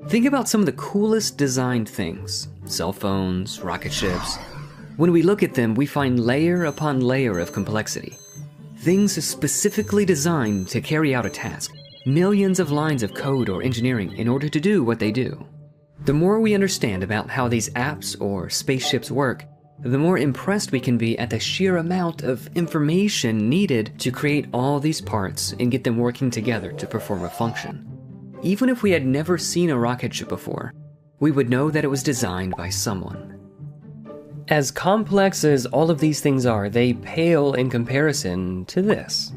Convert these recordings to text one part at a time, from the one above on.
Think about some of the coolest designed things. Cell phones, rocket ships. When we look at them, we find layer upon layer of complexity. Things specifically designed to carry out a task. Millions of lines of code or engineering in order to do what they do. The more we understand about how these apps or spaceships work, the more impressed we can be at the sheer amount of information needed to create all these parts and get them working together to perform a function. Even if we had never seen a rocket ship before, we would know that it was designed by someone. As complex as all of these things are, they pale in comparison to this.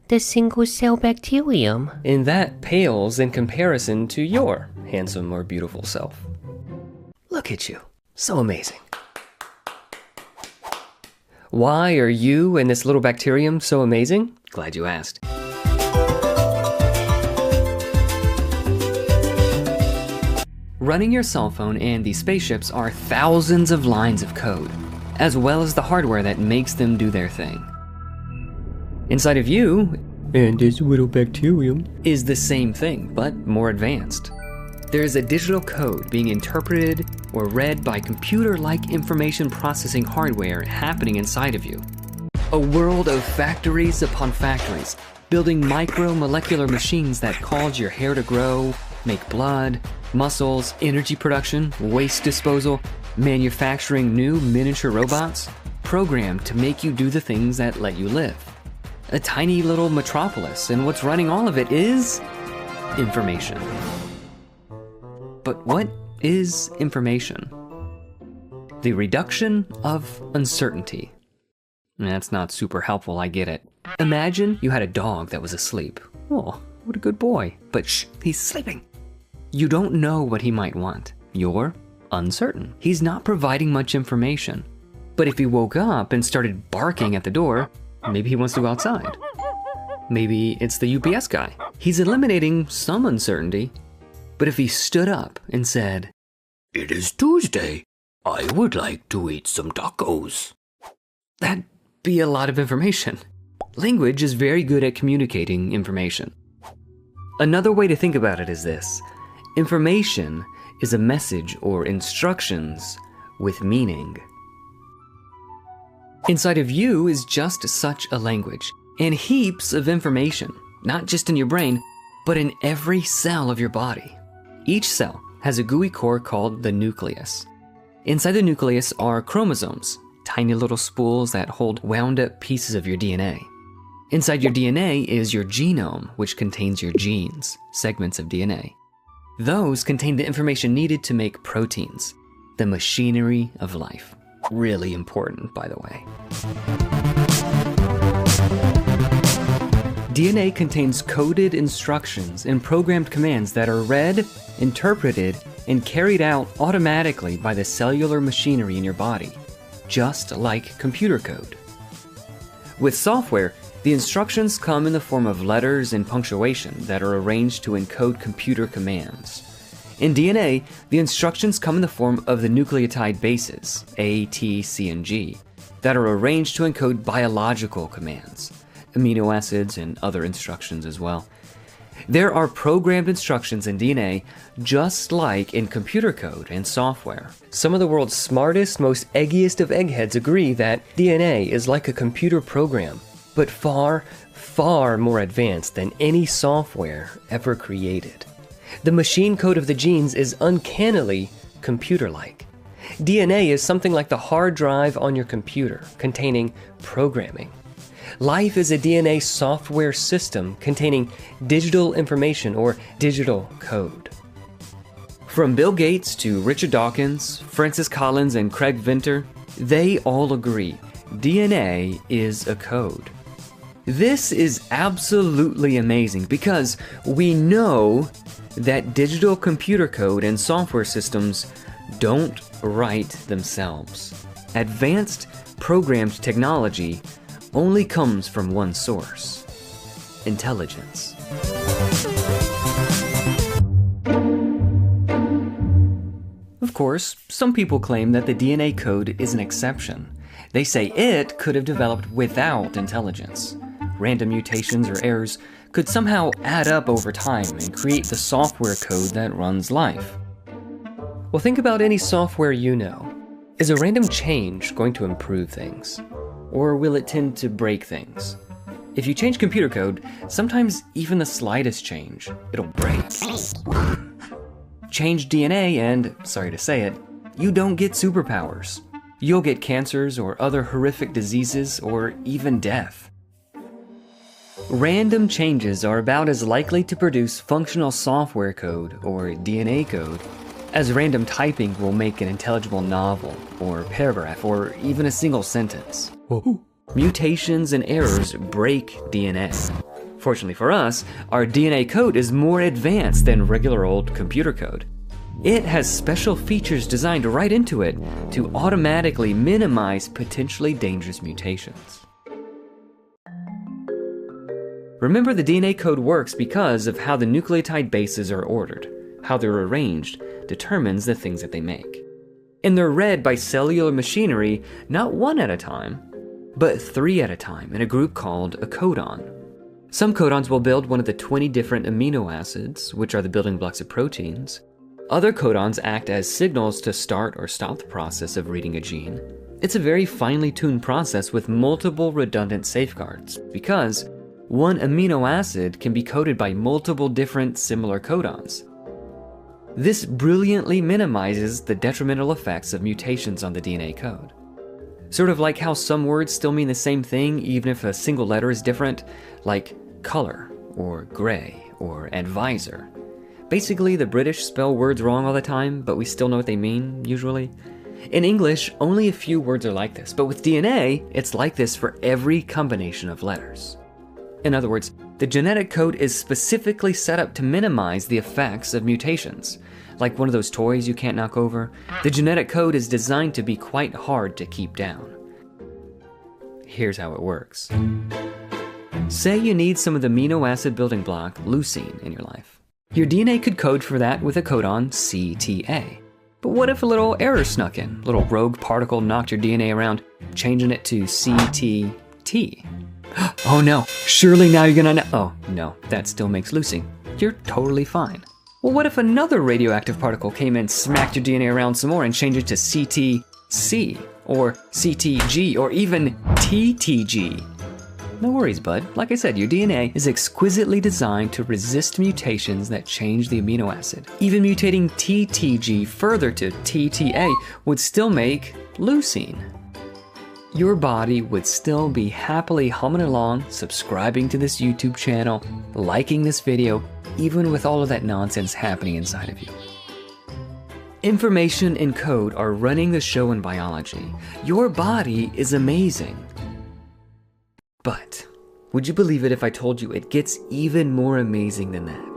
The single-cell bacterium. And that pales in comparison to your handsome or beautiful self. Look at you. So amazing. Why are you and this little bacterium so amazing? Glad you asked. Running your cell phone and these spaceships are thousands of lines of code, as well as the hardware that makes them do their thing. Inside of you, and this little bacterium, is the same thing, but more advanced. There is a digital code being interpreted or read by computer-like information processing hardware happening inside of you. A world of factories upon factories, building micro-molecular machines that cause your hair to grow, make blood, muscles, energy production, waste disposal, manufacturing new miniature robots, programmed to make you do the things that let you live. A tiny little metropolis, and what's running all of it is information. But what is information? The reduction of uncertainty. That's not super helpful, I get it. Imagine you had a dog that was asleep. Oh, what a good boy. But shh, he's sleeping. You don't know what he might want. You're uncertain. He's not providing much information. But if he woke up and started barking at the door, maybe he wants to go outside. Maybe it's the UPS guy. He's eliminating some uncertainty. But if he stood up and said, "It is Tuesday. I would like to eat some tacos," that'd be a lot of information. Language is very good at communicating information. Another way to think about it is this. Information is a message or instructions with meaning. Inside of you is just such a language, and heaps of information, not just in your brain, but in every cell of your body. Each cell has a gooey core called the nucleus. Inside the nucleus are chromosomes, tiny little spools that hold wound up pieces of your DNA. Inside your DNA is your genome, which contains your genes, segments of DNA. Those contain the information needed to make proteins, the machinery of life. Really important, by the way. DNA contains coded instructions and programmed commands that are read, interpreted, and carried out automatically by the cellular machinery in your body, just like computer code. With software, the instructions come in the form of letters and punctuation that are arranged to encode computer commands. In DNA, the instructions come in the form of the nucleotide bases, A, T, C, and G, that are arranged to encode biological commands, amino acids and other instructions as well. There are programmed instructions in DNA just like in computer code and software. Some of the world's smartest, most eggiest of eggheads agree that DNA is like a computer program, but far, far more advanced than any software ever created. The machine code of the genes is uncannily computer-like. DNA is something like the hard drive on your computer, containing programming. Life is a DNA software system containing digital information or digital code. From Bill Gates to Richard Dawkins, Francis Collins, and Craig Venter, they all agree DNA is a code. This is absolutely amazing because we know that digital computer code and software systems don't write themselves. Advanced programmed technology only comes from one source: intelligence. Of course, some people claim that the DNA code is an exception. They say it could have developed without intelligence. Random mutations or errors could somehow add up over time and create the software code that runs life. Well, think about any software you know. Is a random change going to improve things? Or will it tend to break things? If you change computer code, sometimes even the slightest change, it'll break. Change DNA and, sorry to say it, you don't get superpowers. You'll get cancers or other horrific diseases or even death. Random changes are about as likely to produce functional software code or DNA code as random typing will make an intelligible novel or paragraph or even a single sentence. Whoa. Mutations and errors break DNA. Fortunately for us, our DNA code is more advanced than regular old computer code. It has special features designed right into it to automatically minimize potentially dangerous mutations. Remember, the DNA code works because of how the nucleotide bases are ordered. How they're arranged determines the things that they make. And they're read by cellular machinery not one at a time, but 3 at a time in a group called a codon. Some codons will build one of the 20 different amino acids, which are the building blocks of proteins. Other codons act as signals to start or stop the process of reading a gene. It's a very finely tuned process with multiple redundant safeguards, because one amino acid can be coded by multiple different similar codons. This brilliantly minimizes the detrimental effects of mutations on the DNA code. Sort of like how some words still mean the same thing even if a single letter is different, like color, or gray, or advisor. Basically, the British spell words wrong all the time, but we still know what they mean, usually. In English, only a few words are like this, but with DNA, it's like this for every combination of letters. In other words, the genetic code is specifically set up to minimize the effects of mutations. Like one of those toys you can't knock over, the genetic code is designed to be quite hard to keep down. Here's how it works. Say you need some of the amino acid building block leucine in your life. Your DNA could code for that with a codon CTA. But what if a little error snuck in? A little rogue particle knocked your DNA around, changing it to CTT. Oh no, surely now you're gonna know. Oh no, that still makes leucine. You're totally fine. Well, what if another radioactive particle came in, smacked your DNA around some more and changed it to CTC, or CTG, or even TTG? No worries, bud. Like I said, your DNA is exquisitely designed to resist mutations that change the amino acid. Even mutating TTG further to TTA would still make leucine. Your body would still be happily humming along, subscribing to this YouTube channel, liking this video, even with all of that nonsense happening inside of you. Information and code are running the show in biology. Your body is amazing. But would you believe it if I told you it gets even more amazing than that?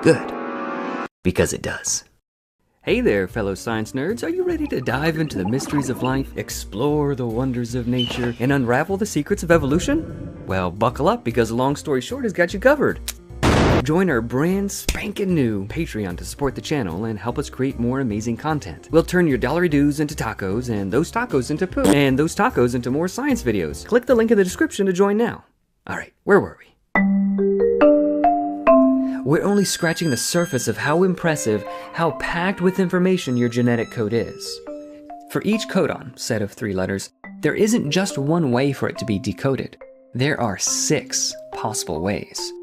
Good. Because it does. Hey there, fellow science nerds. Are you ready to dive into the mysteries of life, explore the wonders of nature, and unravel the secrets of evolution? Well, buckle up, because Long Story Short has got you covered. Join our brand spanking new Patreon to support the channel and help us create more amazing content. We'll turn your dollary dues into tacos, and those tacos into poo, and those tacos into more science videos. Click the link in the description to join now. Alright, where were we? We're only scratching the surface of how impressive, how packed with information your genetic code is. For each codon, set of 3 letters, there isn't just one way for it to be decoded. There are 6 possible ways.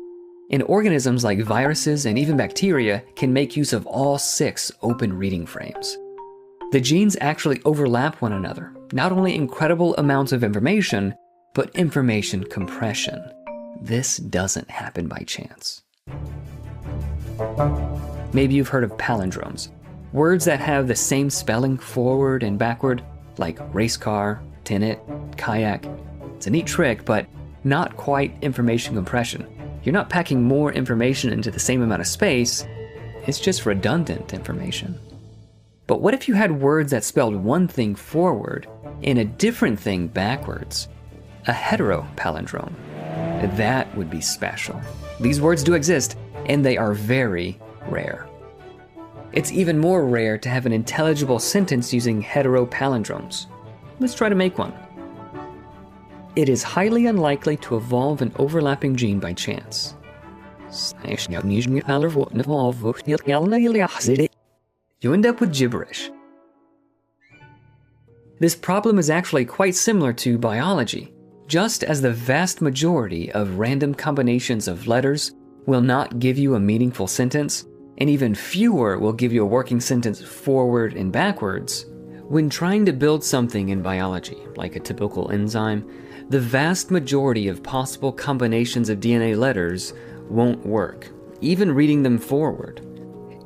And organisms like viruses and even bacteria can make use of all 6 open reading frames. The genes actually overlap one another, not only incredible amounts of information, but information compression. This doesn't happen by chance. Maybe you've heard of palindromes, words that have the same spelling forward and backward, like race car, tennis, kayak. It's a neat trick, but not quite information compression. You're not packing more information into the same amount of space, it's just redundant information. But what if you had words that spelled one thing forward and a different thing backwards? A heteropalindrome. That would be special. These words do exist, and they are very rare. It's even more rare to have an intelligible sentence using heteropalindromes. Let's try to make one. it is highly unlikely to evolve an overlapping gene by chance. You end up with gibberish. This problem is actually quite similar to biology. Just as the vast majority of random combinations of letters will not give you a meaningful sentence, and even fewer will give you a working sentence forward and backwards, when trying to build something in biology, like a typical enzyme, the vast majority of possible combinations of DNA letters won't work, even reading them forward.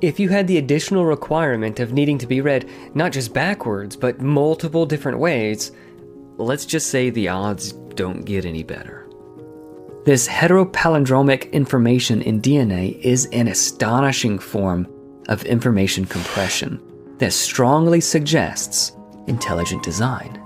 If you had the additional requirement of needing to be read not just backwards, but multiple different ways, let's just say the odds don't get any better. This heteropalindromic information in DNA is an astonishing form of information compression that strongly suggests intelligent design.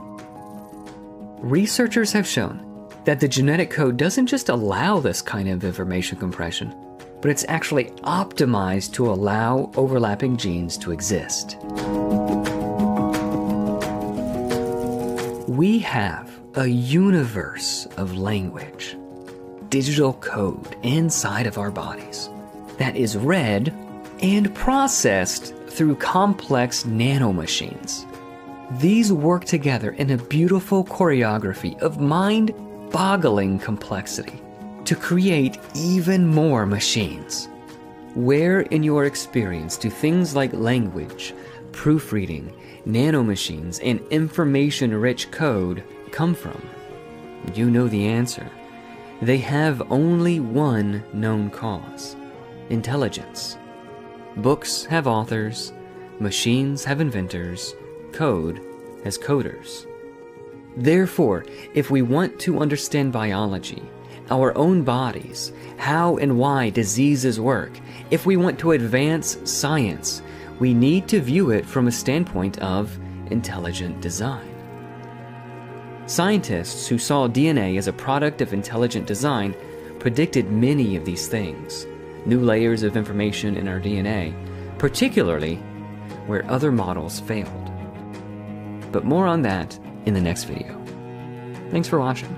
Researchers have shown that the genetic code doesn't just allow this kind of information compression, but it's actually optimized to allow overlapping genes to exist. We have a universe of language, digital code inside of our bodies that is read and processed through complex nanomachines. These work together in a beautiful choreography of mind-boggling complexity to create even more machines. Where in your experience do things like language, proofreading, nanomachines, and information-rich code come from? You know the answer. They have only one known cause: intelligence. Books have authors, machines have inventors, code has coders. Therefore, if we want to understand biology, our own bodies, how and why diseases work, if we want to advance science, we need to view it from a standpoint of intelligent design. Scientists who saw DNA as a product of intelligent design predicted many of these things, new layers of information in our DNA, particularly where other models failed. But more on that in the next video. Thanks for watching.